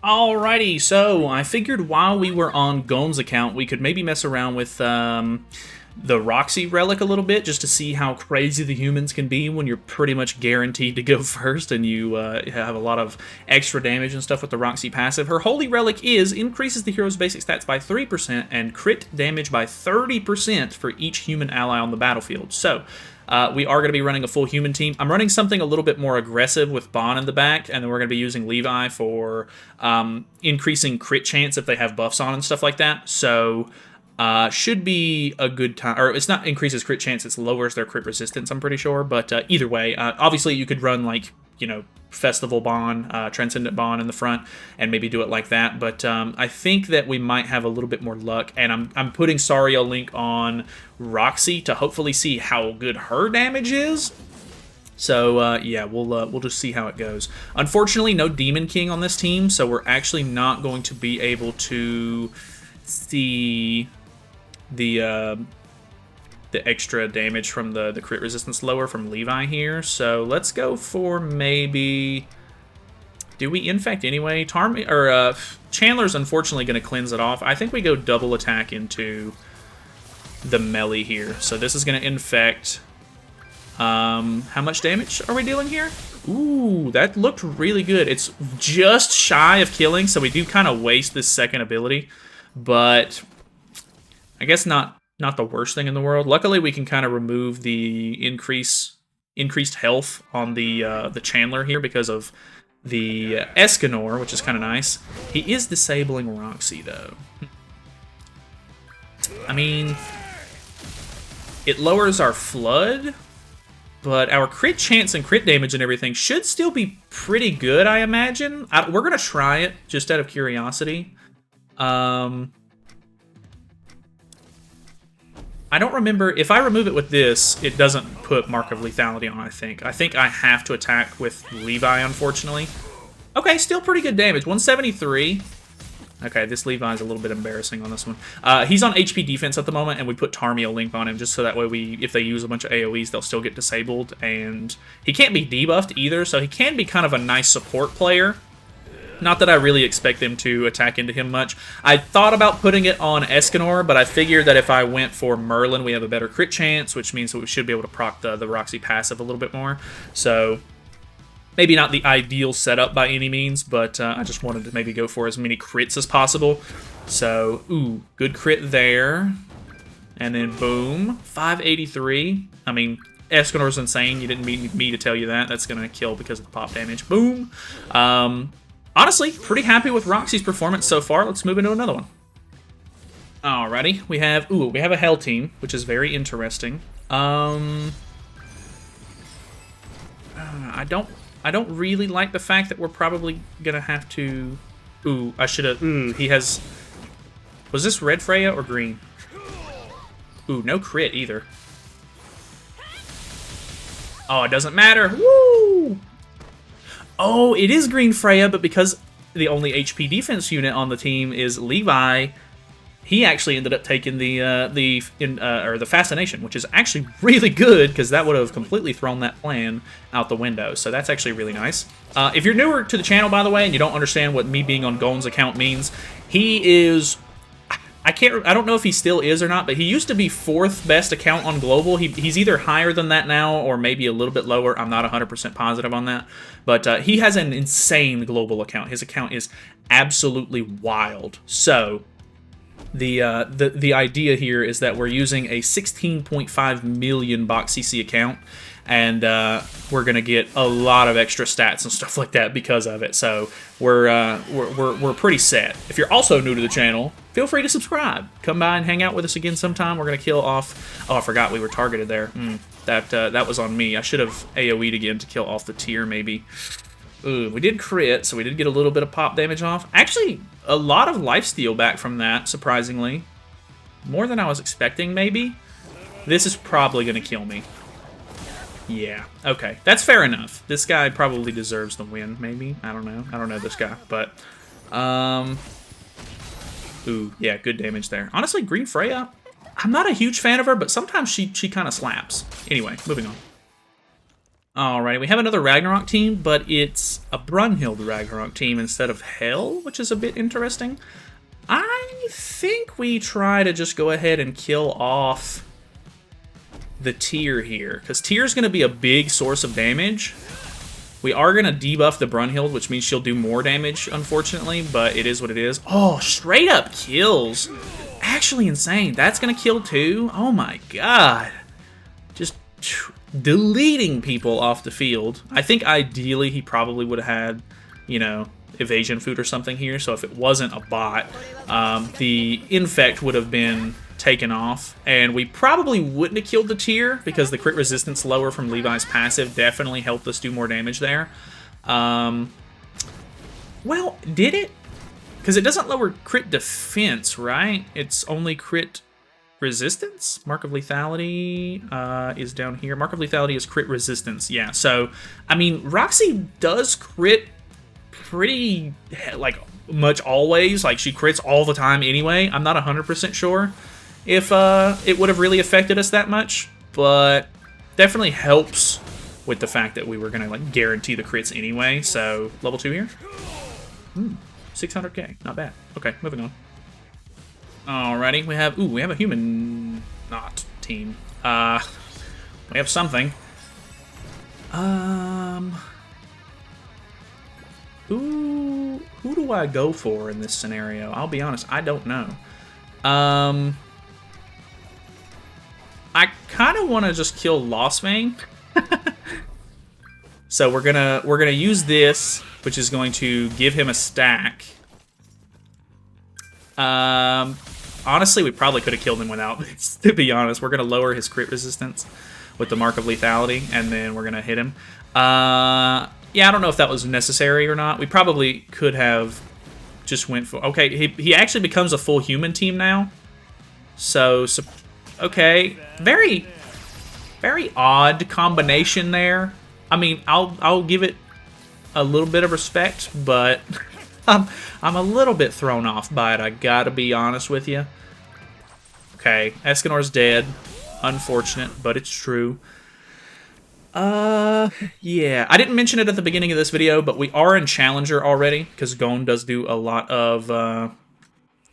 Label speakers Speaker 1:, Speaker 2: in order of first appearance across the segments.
Speaker 1: Alrighty, so I figured while we were on Gone's account, we could maybe mess around with the Roxy Relic a little bit, just to see how crazy the humans can be when you're pretty much guaranteed to go first and you have a lot of extra damage and stuff with the Roxy passive. Her Holy Relic increases the hero's basic stats by 3% and crit damage by 30% for each human ally on the battlefield. So, we are going to be running a full human team. I'm running something a little bit more aggressive with Bon in the back, and then we're going to be using Levi for increasing crit chance if they have buffs on and stuff like that. So, should be a good time. Or it's not increases crit chance, it lowers their crit resistance, I'm pretty sure. But either way, obviously you could run, like, you know, Festival Bond, Transcendent Bond in the front, and maybe do it like that. But I think that we might have a little bit more luck, and I'm putting Sario Link on Roxy to hopefully see how good her damage is. So yeah, we'll just see how it goes. Unfortunately, no Demon King on this team, so we're actually not going to be able to see the extra damage from the crit resistance lower from Levi here. So let's go for maybe... Do we infect anyway? Chandler's unfortunately going to cleanse it off. I think we go double attack into the melee here. So this is going to infect... how much damage are we dealing here? Ooh, that looked really good. It's just shy of killing, so we do kind of waste this second ability. But I guess not the worst thing in the world. Luckily, we can kind of remove the increased health on the Chandler here because of the Escanor, which is kind of nice. He is disabling Roxy, though. I mean, it lowers our Flood, but our crit chance and crit damage and everything should still be pretty good, I imagine. We're going to try it, just out of curiosity. I don't remember, if I remove it with this, it doesn't put Mark of Lethality on, I think. I think I have to attack with Levi, unfortunately. Okay, still pretty good damage, 173. Okay, this Levi is a little bit embarrassing on this one. He's on HP defense at the moment, and we put Tarmio Link on him, just so that way if they use a bunch of AoEs, they'll still get disabled. And he can't be debuffed either, so he can be kind of a nice support player. Not that I really expect them to attack into him much. I thought about putting it on Escanor, but I figured that if I went for Merlin, we have a better crit chance, which means that we should be able to proc the Roxy passive a little bit more. So, maybe not the ideal setup by any means, but I just wanted to maybe go for as many crits as possible. So, ooh, good crit there. And then, boom, 583. I mean, Escanor's insane. You didn't need me to tell you that. That's going to kill because of the pop damage. Boom. Honestly, pretty happy with Roxy's performance so far. Let's move into another one. Alrighty, we have a Hell team, which is very interesting. I don't really like the fact that we're probably gonna have to. Ooh, I should have. Ooh, he has. Was this red Freya or green? Ooh, no crit either. Oh, it doesn't matter. Woo! Oh, it is green Freya, but because the only HP defense unit on the team is Levi, he actually ended up taking the Fascination, which is actually really good because that would have completely thrown that plan out the window. So that's actually really nice. If you're newer to the channel, by the way, and you don't understand what me being on Gon's account means, he is. I don't know if he still is or not, but he used to be 4th best account on Global. He's either higher than that now or maybe a little bit lower. I'm not 100% positive on that. But he has an insane Global account. His account is absolutely wild. So the idea here is that we're using a 16.5 million box CC account, and we're gonna get a lot of extra stats and stuff like that because of it. So we're pretty set. If you're also new to the channel, feel free to subscribe. Come by and hang out with us again sometime. We're gonna kill off. Oh, I forgot we were targeted there. That was on me. I should have AoE'd again to kill off the tier maybe. Ooh, we did crit, so we did get a little bit of pop damage off. Actually, a lot of lifesteal back from that, surprisingly. More than I was expecting, maybe. This is probably gonna kill me. Yeah, okay. That's fair enough. This guy probably deserves the win, maybe. I don't know. I don't know this guy, but... Ooh, yeah, good damage there. Honestly, Green Freya, I'm not a huge fan of her, but sometimes she kind of slaps. Anyway, moving on. Alrighty, we have another Ragnarok team, but it's a Brunhild Ragnarok team instead of Hell, which is a bit interesting. I think we try to just go ahead and kill off the Tyr here, because Tyr's going to be a big source of damage. We are going to debuff the Brunhild, which means she'll do more damage, unfortunately, but it is what it is. Oh, straight up kills. Actually insane. That's going to kill too? Oh my god. Just deleting people off the field. I think ideally he probably would have had, you know, evasion food or something here, so if it wasn't a bot, the infect would have been taken off, and we probably wouldn't have killed the Tyr because the crit resistance lower from Levi's passive definitely helped us do more damage there. Well, did it? Because it doesn't lower crit defense, right? It's only crit resistance? Mark of Lethality is down here. Mark of Lethality is crit resistance, yeah. So, I mean, Roxy does crit pretty, like, much always. Like, she crits all the time anyway. I'm not 100% sure if it would have really affected us that much, but definitely helps with the fact that we were going to, like, guarantee the crits anyway. So, level 2 here. 600k, not bad. Okay, moving on. Alrighty, we have a human not team. We have something. Who do I go for in this scenario? I'll be honest, I don't know. I kind of want to just kill Lostvein. So we're gonna use this, which is going to give him a stack. Honestly, we probably could have killed him without this, to be honest. We're gonna lower his crit resistance with the Mark of Lethality, and then we're gonna hit him. Yeah, I don't know if that was necessary or not. We probably could have just went for... Okay, he actually becomes a full human team now. So okay, very odd combination there. I mean, I'll give it a little bit of respect, but I'm a little bit thrown off by it. I gotta be honest with you. Okay, Escanor's dead. Unfortunate, but it's true. Yeah, I didn't mention it at the beginning of this video, but we are in Challenger already, because Gon does do a lot of,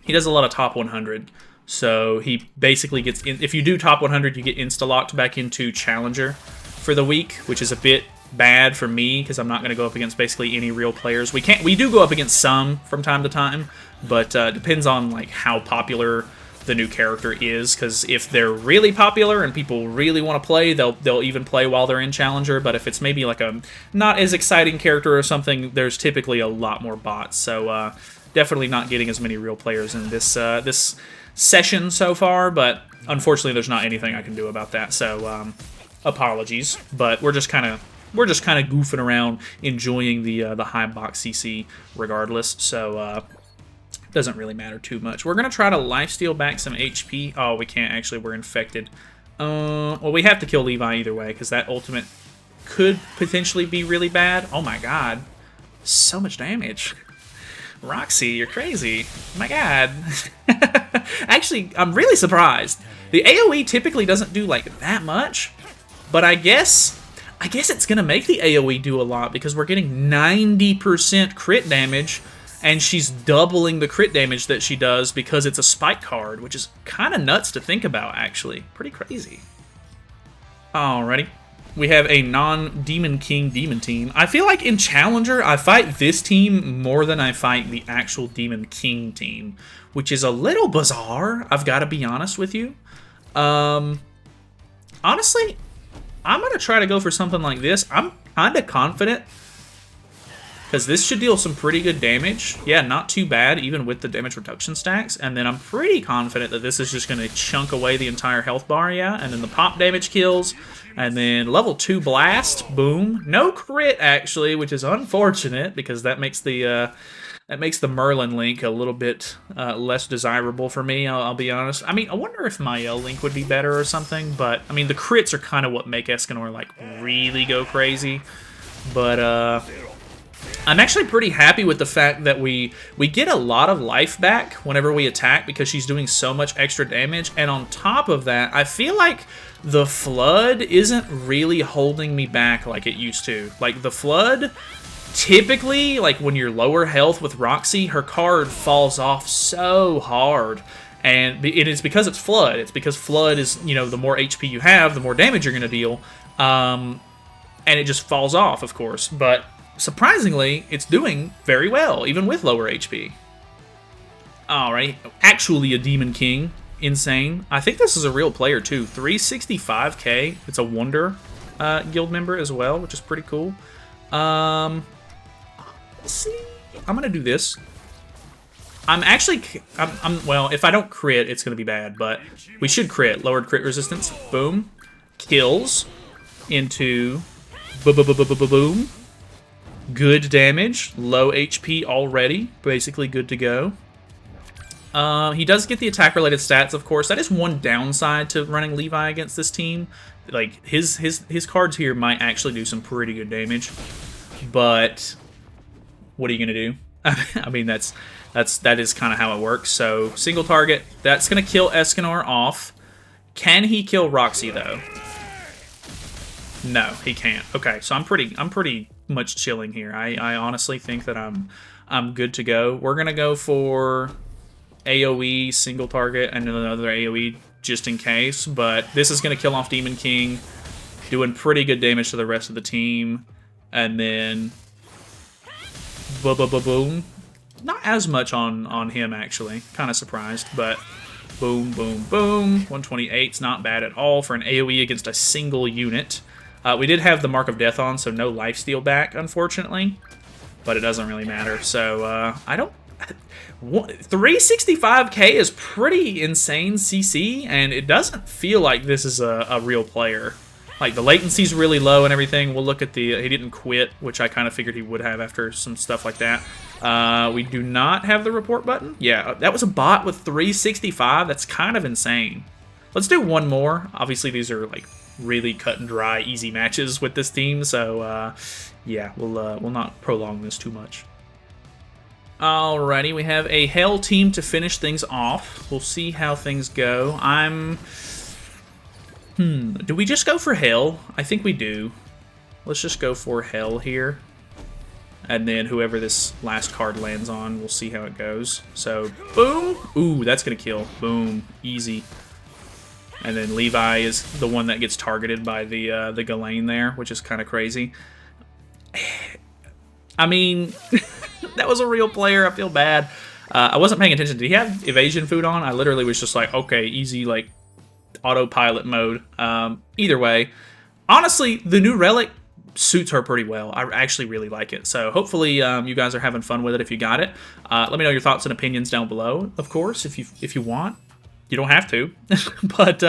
Speaker 1: he does a lot of top 100. So he basically gets, if you do top 100, you get insta-locked back into Challenger for the week, which is a bit bad for me, because I'm not going to go up against basically any real players. We do go up against some from time to time, but depends on like how popular the new character is, because if they're really popular and people really want to play, they'll even play while they're in Challenger, but if it's maybe like a not as exciting character or something, there's typically a lot more bots, so definitely not getting as many real players in this this session so far, but unfortunately there's not anything I can do about that, so apologies, but we're just kind of goofing around, enjoying the high box CC regardless, so doesn't really matter too much. We're gonna try to lifesteal back some HP. Oh, we can't actually, we're infected. Well, we have to kill Levi either way, because that ultimate could potentially be really bad. Oh my god, so much damage. Roxy, you're crazy. Oh my god. Actually, I'm really surprised. The AoE typically doesn't do like that much, but I guess it's gonna make the AoE do a lot, because we're getting 90% crit damage, and she's doubling the crit damage that she does because it's a spike card, which is kind of nuts to think about, actually. Pretty crazy. Alrighty. We have a non-Demon King Demon team. I feel like in Challenger, I fight this team more than I fight the actual Demon King team, which is a little bizarre, I've got to be honest with you. Honestly, I'm going to try to go for something like this. I'm kind of confident, because this should deal some pretty good damage. Yeah, not too bad, even with the damage reduction stacks. And then I'm pretty confident that this is just going to chunk away the entire health bar, yeah. And then the pop damage kills. And then level 2 blast, boom. No crit, actually, which is unfortunate, because that makes the Merlin link a little bit less desirable for me, I'll be honest. I mean, I wonder if my link would be better or something, but, I mean, the crits are kind of what make Escanor, like, really go crazy. But, I'm actually pretty happy with the fact that we get a lot of life back whenever we attack because she's doing so much extra damage. And on top of that, I feel like the Flood isn't really holding me back like it used to. Like, the Flood, typically, like when you're lower health with Roxy, her card falls off so hard. And it's because it's Flood. It's because Flood is, you know, the more HP you have, the more damage you're going to deal. And it just falls off, of course. But surprisingly, it's doing very well, even with lower HP. Alright, actually a Demon King. Insane. I think this is a real player, too. 365k. It's a Wonder guild member as well, which is pretty cool. Let's see. I'm going to do this. Well, if I don't crit, it's going to be bad, but we should crit. Lowered crit resistance. Boom. Kills into boom. Good damage. Low HP already. Basically good to go. He does get the attack-related stats, of course. That is one downside to running Levi against this team. Like, his cards here might actually do some pretty good damage. But what are you going to do? I mean, that is kind of how it works. So, single target. That's going to kill Escanor off. Can he kill Roxy, though? No, he can't. Okay, so I'm pretty much chilling here. I honestly think that I'm good to go. We're going to go for AoE, single target, and another AoE just in case. But this is going to kill off Demon King, doing pretty good damage to the rest of the team. And then boom. Not as much on him, actually. Kind of surprised, but boom, boom, boom. 128's not bad at all for an AoE against a single unit. We did have the Mark of Death on, so no lifesteal back, unfortunately. But it doesn't really matter. So, I don't... 365k is pretty insane CC, and it doesn't feel like this is a real player. Like, the latency's really low and everything. We'll look at the... he didn't quit, which I kind of figured he would have after some stuff like that. We do not have the report button. Yeah, that was a bot with 365. That's kind of insane. Let's do one more. Obviously, these are, like, really cut and dry, easy matches with this team. So, yeah, we'll not prolong this too much. Alrighty, we have a Hell team to finish things off. We'll see how things go. Do we just go for Hell? I think we do. Let's just go for Hell here. And then whoever this last card lands on, we'll see how it goes. So, boom! Ooh, that's gonna kill. Boom. Easy. And then Levi is the one that gets targeted by the Ghislaine there, which is kind of crazy. I mean, that was a real player. I feel bad. I wasn't paying attention. Did he have evasion food on? I literally was just like, okay, easy, like, autopilot mode. Either way, honestly, the new Relic suits her pretty well. I actually really like it. So hopefully you guys are having fun with it if you got it. Let me know your thoughts and opinions down below, of course, if you want. You don't have to, but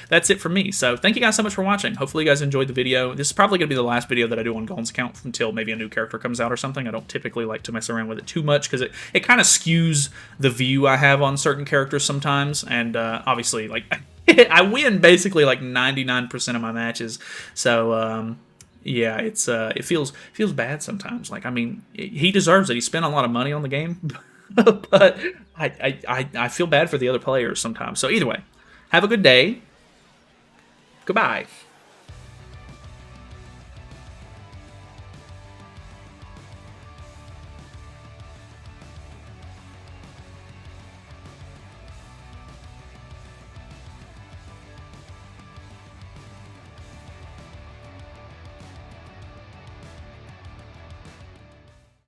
Speaker 1: that's it for me. So thank you guys so much for watching. Hopefully you guys enjoyed the video. This is probably going to be the last video that I do on Golden's account until maybe a new character comes out or something. I don't typically like to mess around with it too much because it kind of skews the view I have on certain characters sometimes. And obviously, like, I win basically like 99% of my matches. So yeah, it feels bad sometimes. Like, I mean, he deserves it. He spent a lot of money on the game. But I feel bad for the other players sometimes. So either way, have a good day. Goodbye.